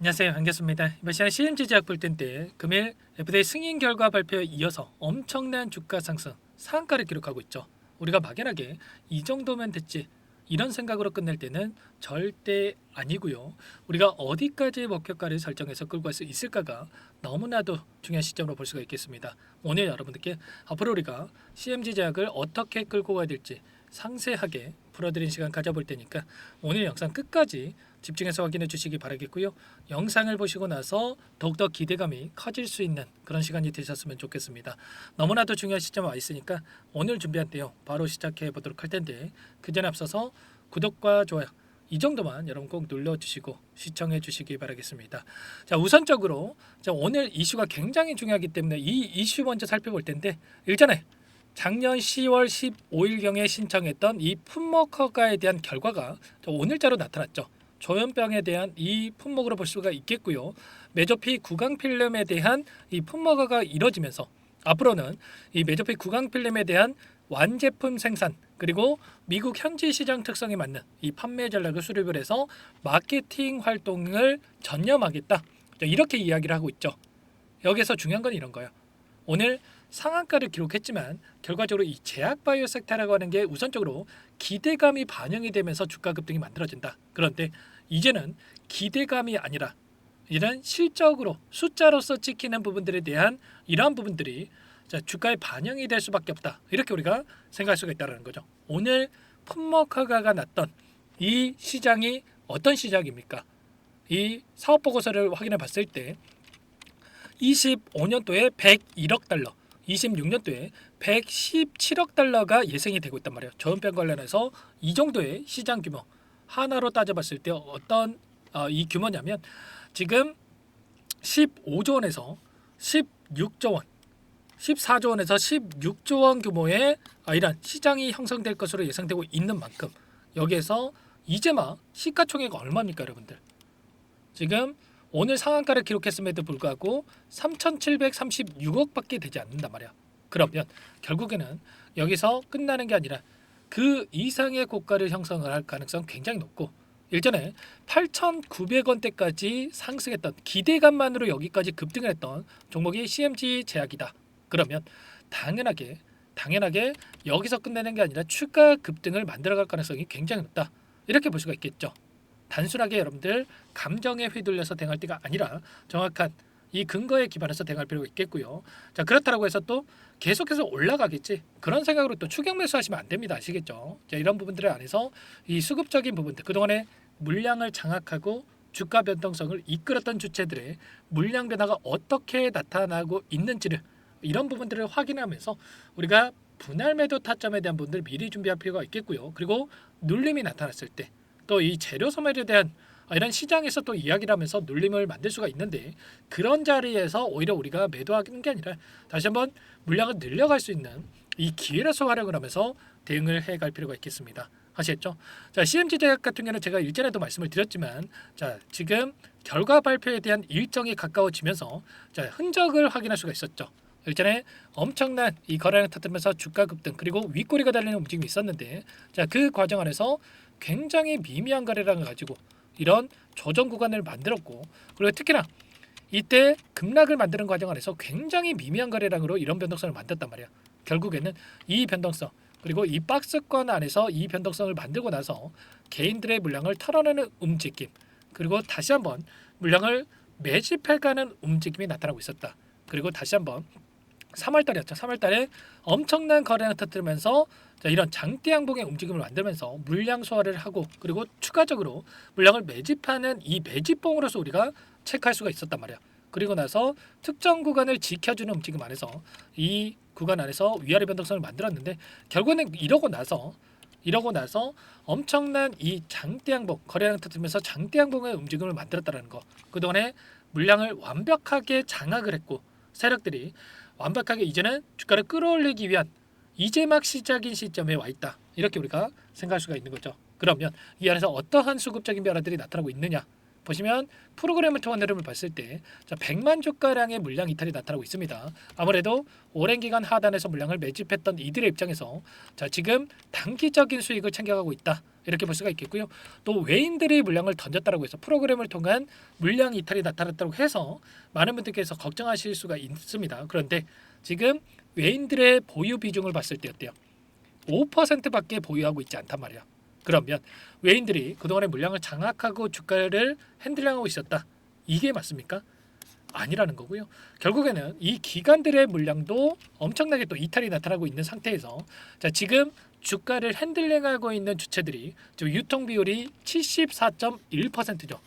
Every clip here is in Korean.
안녕하세요. 반갑습니다. 이번 시간 CMG 제약 볼텐 때 금일 FDA 승인 결과 발표에 이어서 엄청난 주가 상승, 상한가를 기록하고 있죠. 우리가 막연하게 이 정도면 됐지 이런 생각으로 끝낼 때는 절대 아니고요. 우리가 어디까지 목표가를 설정해서 끌고 갈 수 있을까가 너무나도 중요한 시점으로 볼 수가 있겠습니다. 오늘 여러분들께 앞으로 우리가 CMG 제약을 어떻게 끌고 가야 될지 상세하게 풀어드린 시간 가져볼 테니까 오늘 영상 끝까지 집중해서 확인해 주시기 바라겠고요. 영상을 보시고 나서 더욱더 기대감이 커질 수 있는 그런 시간이 되셨으면 좋겠습니다. 너무나도 중요한 시점에 와 있으니까 오늘 준비한 내용 바로 시작해 보도록 할 텐데 그 전에 앞서서 구독과 좋아요 이 정도만 여러분 꼭 눌러주시고 시청해 주시기 바라겠습니다. 자, 우선적으로 오늘 이슈가 굉장히 중요하기 때문에 이 이슈 먼저 살펴볼 텐데 일전에 작년 10월 15일경에 신청했던 이 품목 허가에 대한 결과가 오늘자로 나타났죠. 조현병에 대한 이 품목으로 볼 수가 있겠고요. 메조피 구강 필름에 대한 이 품목 허가가 이뤄지면서 앞으로는 이 메조피 구강 필름에 대한 완제품 생산 그리고 미국 현지 시장 특성에 맞는 이 판매 전략을 수립을 해서 마케팅 활동을 전념하겠다. 이렇게 이야기를 하고 있죠. 여기서 중요한 건 이런 거예요. 오늘 상한가를 기록했지만 결과적으로 이 제약 바이오 섹터라고 하는 게 우선적으로 기대감이 반영이 되면서 주가 급등이 만들어진다. 그런데 이제는 기대감이 아니라 이런 실적으로 숫자로서 찍히는 부분들에 대한 이러한 부분들이 주가에 반영이 될 수밖에 없다. 이렇게 우리가 생각할 수가 있다는 거죠. 오늘 품목 허가가 났던 이 시장이 어떤 시장입니까? 이 사업 보고서를 확인해 봤을 때 25년도에 101억 달러, 26년도에 117억 달러가 예상이 되고 있단 말이에요. 저은병 관련해서 이 정도의 시장 규모 하나로 따져봤을 때 어떤 이 규모냐면 지금 15조 원에서 16조 원, 14조 원에서 16조 원 규모의 이런 시장이 형성될 것으로 예상되고 있는 만큼 여기에서 이제 막 시가총액 얼마입니까, 여러분들? 지금 오늘 상한가를 기록했음에도 불구하고 3,736억밖에 되지 않는단 말이야. 그러면 결국에는 여기서 끝나는 게 아니라 그 이상의 고가를 형성을 할 가능성 굉장히 높고 일전에 8,900원대까지 상승했던 기대감만으로 여기까지 급등을 했던 종목이 CMG 제약이다. 그러면 당연하게 여기서 끝내는 게 아니라 추가 급등을 만들어갈 가능성이 굉장히 높다. 이렇게 볼 수가 있겠죠. 단순하게 여러분들 감정에 휘둘려서 대응할 때가 아니라 정확한 이 근거에 기반해서 대응할 필요가 있겠고요. 자, 그렇다고 해서 또 계속해서 올라가겠지 그런 생각으로 또 추격 매수하시면 안 됩니다. 아시겠죠? 자, 이런 부분들에 안에서 이 수급적인 부분들 그동안에 물량을 장악하고 주가 변동성을 이끌었던 주체들의 물량 변화가 어떻게 나타나고 있는지를 이런 부분들을 확인하면서 우리가 분할 매도 타점에 대한 부분들 미리 준비할 필요가 있겠고요. 그리고 눌림이 나타났을 때 또 이 재료 소멸에 대한 이런 시장에서 또 이야기를 하면서 눌림을 만들 수가 있는데 그런 자리에서 오히려 우리가 매도하는 게 아니라 다시 한번 물량을 늘려갈 수 있는 이 기회로서 활용을 하면서 대응을 해갈 필요가 있겠습니다. 아시겠죠? 자, CMG 제약 같은 경우는 제가 일전에도 말씀을 드렸지만 자, 지금 결과 발표에 대한 일정이 가까워지면서 자, 흔적을 확인할 수가 있었죠. 일전에 엄청난 이 거래량 터뜨리면서 주가 급등 그리고 윗꼬리가 달리는 움직임이 있었는데 자, 그 과정 안에서 굉장히 미미한 거래량을 가지고 이런 조정 구간을 만들었고 그리고 특히나 이때 급락을 만드는 과정 안에서 굉장히 미미한 거래량으로 이런 변동성을 만들었단 말이야. 결국에는 이 변동성 그리고 이 박스권 안에서 이 변동성을 만들고 나서 개인들의 물량을 털어내는 움직임 그리고 다시 한번 물량을 매집해가는 움직임이 나타나고 있었다. 그리고 다시 한번 3월달이었죠. 3월달에 엄청난 거래량을 터뜨리면서 이런 장대 양봉의 움직임을 만들면서 물량 소화를 하고 그리고 추가적으로 물량을 매집하는 이 매집봉으로서 우리가 체크할 수가 있었단 말이야. 그리고 나서 특정 구간을 지켜주는 움직임 안에서 이 구간 안에서 위아래 변동성을 만들었는데 결국에는 이러고 나서 엄청난 이 장대 양봉 거래량 터뜨리면서 장대 양봉의 움직임을 만들었다는 거. 그동안에 물량을 완벽하게 장악을 했고 세력들이 완벽하게 이제는 주가를 끌어올리기 위한 이제 막 시작인 시점에 와 있다. 이렇게 우리가 생각할 수가 있는 거죠. 그러면 이 안에서 어떠한 수급적인 변화들이 나타나고 있느냐 보시면 프로그램을 통한 흐름을 봤을 때 100만 주가량의 물량 이탈이 나타나고 있습니다. 아무래도 오랜 기간 하단에서 물량을 매집했던 이들의 입장에서 지금 단기적인 수익을 챙겨가고 있다. 이렇게 볼 수가 있겠고요. 또 외인들이 물량을 던졌다고 해서 프로그램을 통한 물량 이탈이 나타났다고 해서 많은 분들께서 걱정하실 수가 있습니다. 그런데 지금 외인들의 보유 비중을 봤을 때 어때요? 5%밖에 보유하고 있지 않단 말이야. 그러면 외인들이 그동안의 물량을 장악하고 주가를 핸들링하고 있었다. 이게 맞습니까? 아니라는 거고요. 결국에는 이 기관들의 물량도 엄청나게 또 이탈이 나타나고 있는 상태에서 지금 주가를 핸들링하고 있는 주체들이 유통 비율이 74.1%죠.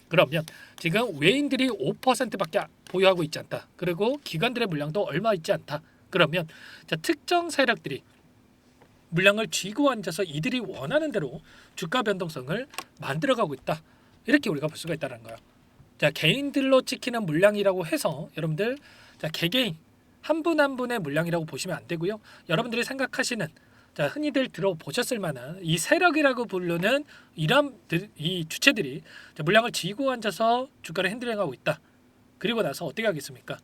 그러면 지금 외인들이 5%밖에 보유하고 있지 않다. 그리고 기관들의 물량도 얼마 있지 않다. 그러면 특정 세력들이 물량을 쥐고 앉아서 이들이 원하는 대로 주가 변동성을 만들어가고 있다. 이렇게 우리가 볼 수가 있다는 거예요. 개인들로 찍히는 물량이라고 해서 여러분들 개개인 한 분 한 분의 물량이라고 보시면 안 되고요. 여러분들이 생각하시는 흔히들 들어보셨을 만한 이 세력이라고 부르는 이 주체들이 물량을 쥐고 앉아서 주가를 핸들링하고 있다. 그리고 나서 어떻게 하겠습니까?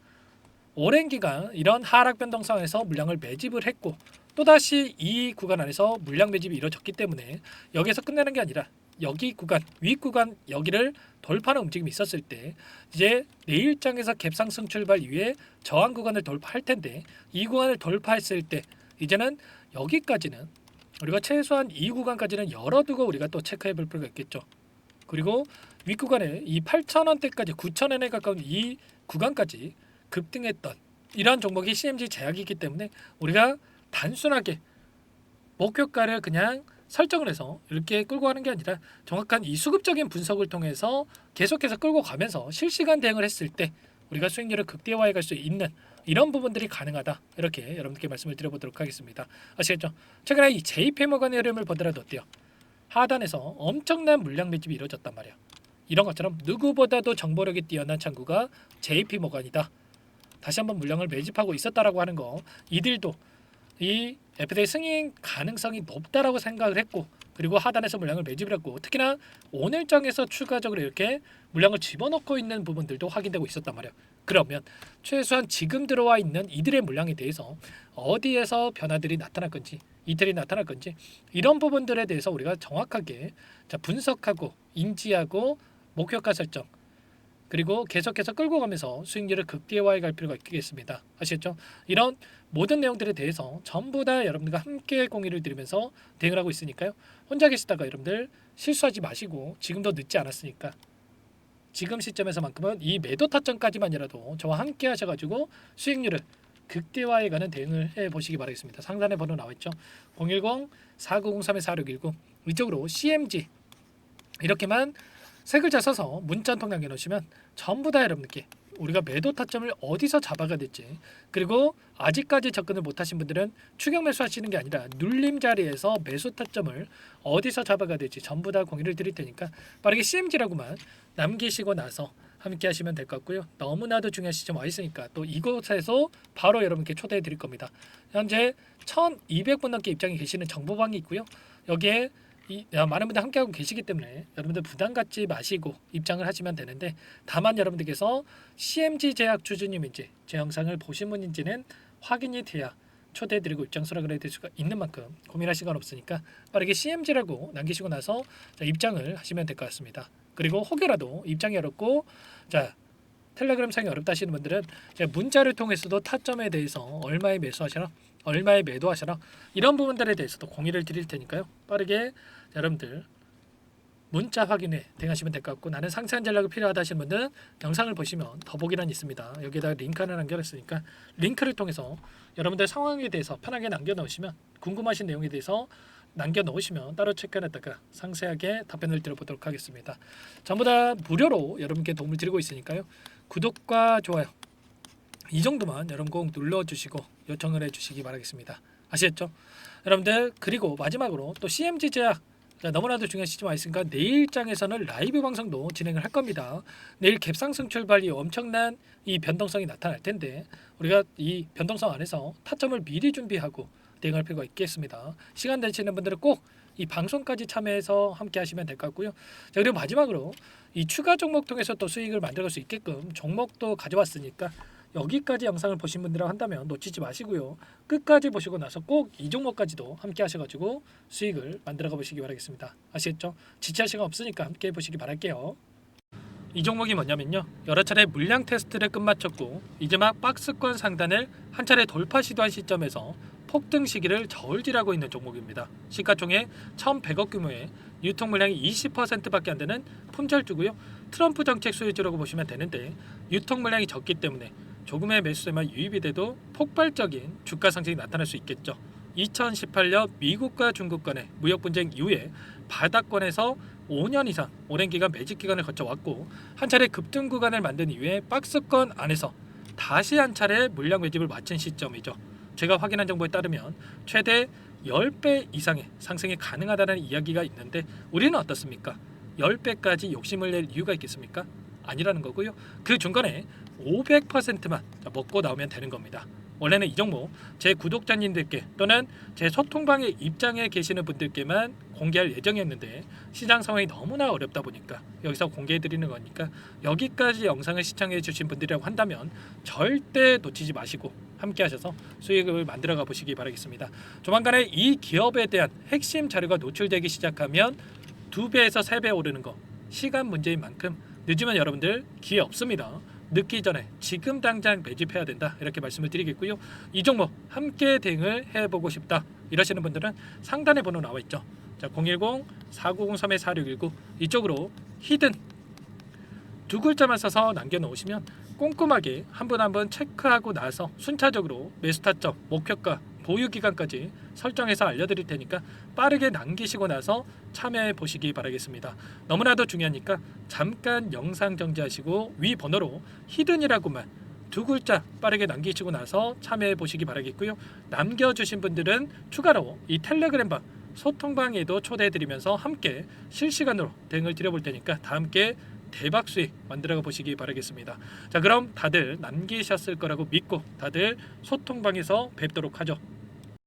오랜 기간 이런 하락 변동성에서 물량을 매집을 했고 또다시 이 구간 안에서 물량 매집이 이루어졌기 때문에 여기서 끝내는 게 아니라 여기 구간, 위 구간 여기를 돌파하는 움직임이 있었을 때 이제 내일장에서 갭상승 출발 이후에 저항 구간을 돌파할 텐데 이 구간을 돌파했을 때 이제는 여기까지는 우리가 최소한 이 구간까지는 열어두고 우리가 또 체크해 볼 필요가 있겠죠. 그리고 위 구간에 이 8,000원대까지 9,000원에 가까운 이 구간까지 급등했던 이러한 종목이 CMG 제약이기 때문에 우리가 단순하게 목표가를 그냥 설정을 해서 이렇게 끌고 가는 게 아니라 정확한 이 수급적인 분석을 통해서 계속해서 끌고 가면서 실시간 대응을 했을 때 우리가 수익률을 극대화해 갈 수 있는 이런 부분들이 가능하다. 이렇게 여러분께 말씀을 드려보도록 하겠습니다. 아시겠죠? 최근에 이 JP모건의 흐름을 보더라도 어때요? 하단에서 엄청난 물량 매집이 이루어졌단 말이야. 이런 것처럼 누구보다도 정보력이 뛰어난 창구가 JP모건이다. 다시 한번 물량을 매집하고 있었다라고 하는 거 이들도 이 FTA 승인 가능성이 높다라고 생각을 했고 그리고 하단에서 물량을 매집을 했고 특히나 오늘장에서 추가적으로 이렇게 물량을 집어넣고 있는 부분들도 확인되고 있었단 말이에요. 그러면 최소한 지금 들어와 있는 이들의 물량에 대해서 어디에서 변화들이 나타날 건지 이틀이 나타날 건지 이런 부분들에 대해서 우리가 정확하게 분석하고 인지하고 목표가 설정 그리고 계속해서 끌고 가면서 수익률을 극대화해 갈 필요가 있겠습니다. 아시겠죠? 이런 모든 내용들에 대해서 전부 다 여러분들과 함께 공유를 드리면서 대응을 하고 있으니까요. 혼자 계시다가 여러분들 실수하지 마시고 지금도 늦지 않았으니까 지금 시점에서만큼은 이 매도 타점까지만이라도 저와 함께 하셔가지고 수익률을 극대화해가는 대응을 해보시기 바라겠습니다. 상단에 번호 나와있죠. 010-4903-4610 이쪽으로 CMG 이렇게만 세 글자 써서 문자 한 통 남겨놓으시면 전부 다 여러분께 우리가 매도 타점을 어디서 잡아가 될지 그리고 아직까지 접근을 못하신 분들은 추격 매수하시는 게 아니라 눌림 자리에서 매수 타점을 어디서 잡아가 될지 전부 다 공유를 드릴 테니까 빠르게 CMG라고만 남기시고 나서 함께 하시면 될 것 같고요. 너무나도 중요한 시점 와 있으니까 또 이곳에서 바로 여러분께 초대해 드릴 겁니다. 현재 1200분 넘게 입장이 계시는 정보방이 있고요. 여기에 많은 분들 함께하고 계시기 때문에 여러분들 부담 갖지 마시고 입장을 하시면 되는데 다만 여러분들께서 CMG 제약 주주님인지 제 영상을 보신 분인지는 확인이 돼야 초대해드리고 입장 수락을 해드릴 수가 있는 만큼 고민할 시간 없으니까 빠르게 CMG라고 남기시고 나서 입장을 하시면 될 것 같습니다. 그리고 혹여라도 입장이 어렵고 텔레그램 상이 어렵다 하시는 분들은 문자를 통해서도 타점에 대해서 얼마에 매수하시나 얼마에 매도하시나 이런 부분들에 대해서도 공유를 드릴 테니까요. 빠르게 여러분들 문자 확인에 대응하시면 될 것 같고 나는 상세한 전략이 필요하다 하시는 분들은 영상을 보시면 더보기란이 있습니다. 여기에다가 링크 하나 남겨놨으니까 링크를 통해서 여러분들 상황에 대해서 편하게 남겨놓으시면 궁금하신 내용에 대해서 남겨놓으시면 따로 체크해놨다가 상세하게 답변을 드려보도록 하겠습니다. 전부 다 무료로 여러분께 도움을 드리고 있으니까요. 구독과 좋아요 이 정도만 여러분 꼭 눌러주시고 요청을 해주시기 바라겠습니다. 아시겠죠? 여러분들 그리고 마지막으로 또 CMG 제약 너무나도 중요한 시점 와 있으니까 내일장에서는 라이브 방송도 진행을 할 겁니다. 내일 갭상승 출발이 엄청난 이 변동성이 나타날 텐데 우리가 이 변동성 안에서 타점을 미리 준비하고 대응할 필요가 있겠습니다. 시간 되시는 분들은 꼭 이 방송까지 참여해서 함께 하시면 될 것 같고요. 자, 그리고 마지막으로 이 추가 종목 통해서 또 수익을 만들어갈 수 있게끔 종목도 가져왔으니까 여기까지 영상을 보신 분들이라고 한다면 놓치지 마시고요. 끝까지 보시고 나서 꼭 이 종목까지도 함께 하셔가지고 수익을 만들어가 보시기 바라겠습니다. 아시겠죠? 지체할 시간 없으니까 함께 해보시기 바랄게요. 이 종목이 뭐냐면요, 여러 차례 물량 테스트를 끝마쳤고 이제 막 박스권 상단을 한 차례 돌파 시도한 시점에서 폭등 시기를 저울질하고 있는 종목입니다. 시가총액 1,100억 규모의 유통 물량이 20%밖에 안 되는 품절주고요. 트럼프 정책 수혜주라고 보시면 되는데 유통 물량이 적기 때문에 조금의 매수세만 유입이 돼도 폭발적인 주가 상승이 나타날 수 있겠죠. 2018년 미국과 중국 간의 무역 분쟁 이후에 바닥권에서 5년 이상 오랜 기간 매집 기간을 거쳐왔고 한 차례 급등 구간을 만든 이후에 박스권 안에서 다시 한 차례 물량 매집을 마친 시점이죠. 제가 확인한 정보에 따르면 최대 10배 이상의 상승이 가능하다는 이야기가 있는데 우리는 어떻습니까? 10배까지 욕심을 낼 이유가 있겠습니까? 아니라는 거고요. 그 중간에 500%만 먹고 나오면 되는 겁니다. 원래는 이 종목 제 구독자님들께 또는 제 소통방에 입장해 계시는 분들께만 공개할 예정이었는데 시장 상황이 너무나 어렵다 보니까 여기서 공개해 드리는 거니까 여기까지 영상을 시청해 주신 분들이라고 한다면 절대 놓치지 마시고 함께 하셔서 수익을 만들어가 보시기 바라겠습니다. 조만간에 이 기업에 대한 핵심 자료가 노출되기 시작하면 2배에서 3배 오르는 거 시간 문제인 만큼 늦으면 여러분들 기회 없습니다. 늦기 전에 지금 당장 매집해야 된다 이렇게 말씀을 드리겠고요. 이 종목 함께 대응을 해보고 싶다 이러시는 분들은 상단에 번호 나와 있죠. 자, 010-4903-4619 이쪽으로 히든 두 글자만 써서 남겨놓으시면 꼼꼼하게 한 분 한 분 체크하고 나서 순차적으로 매수 타점, 목표가, 보유 기간까지 설정해서 알려드릴 테니까 빠르게 남기시고 나서 참여해 보시기 바라겠습니다. 너무나도 중요하니까 잠깐 영상 정지하시고 위 번호로 히든이라고만 두 글자 빠르게 남기시고 나서 참여해 보시기 바라겠고요. 남겨주신 분들은 추가로 이 텔레그램방 소통방에도 초대해드리면서 함께 실시간으로 대응을 드려볼 테니까 다 함께 대박 수익 만들어가 보시기 바라겠습니다. 자, 그럼 다들 남기셨을 거라고 믿고 다들 소통방에서 뵙도록 하죠.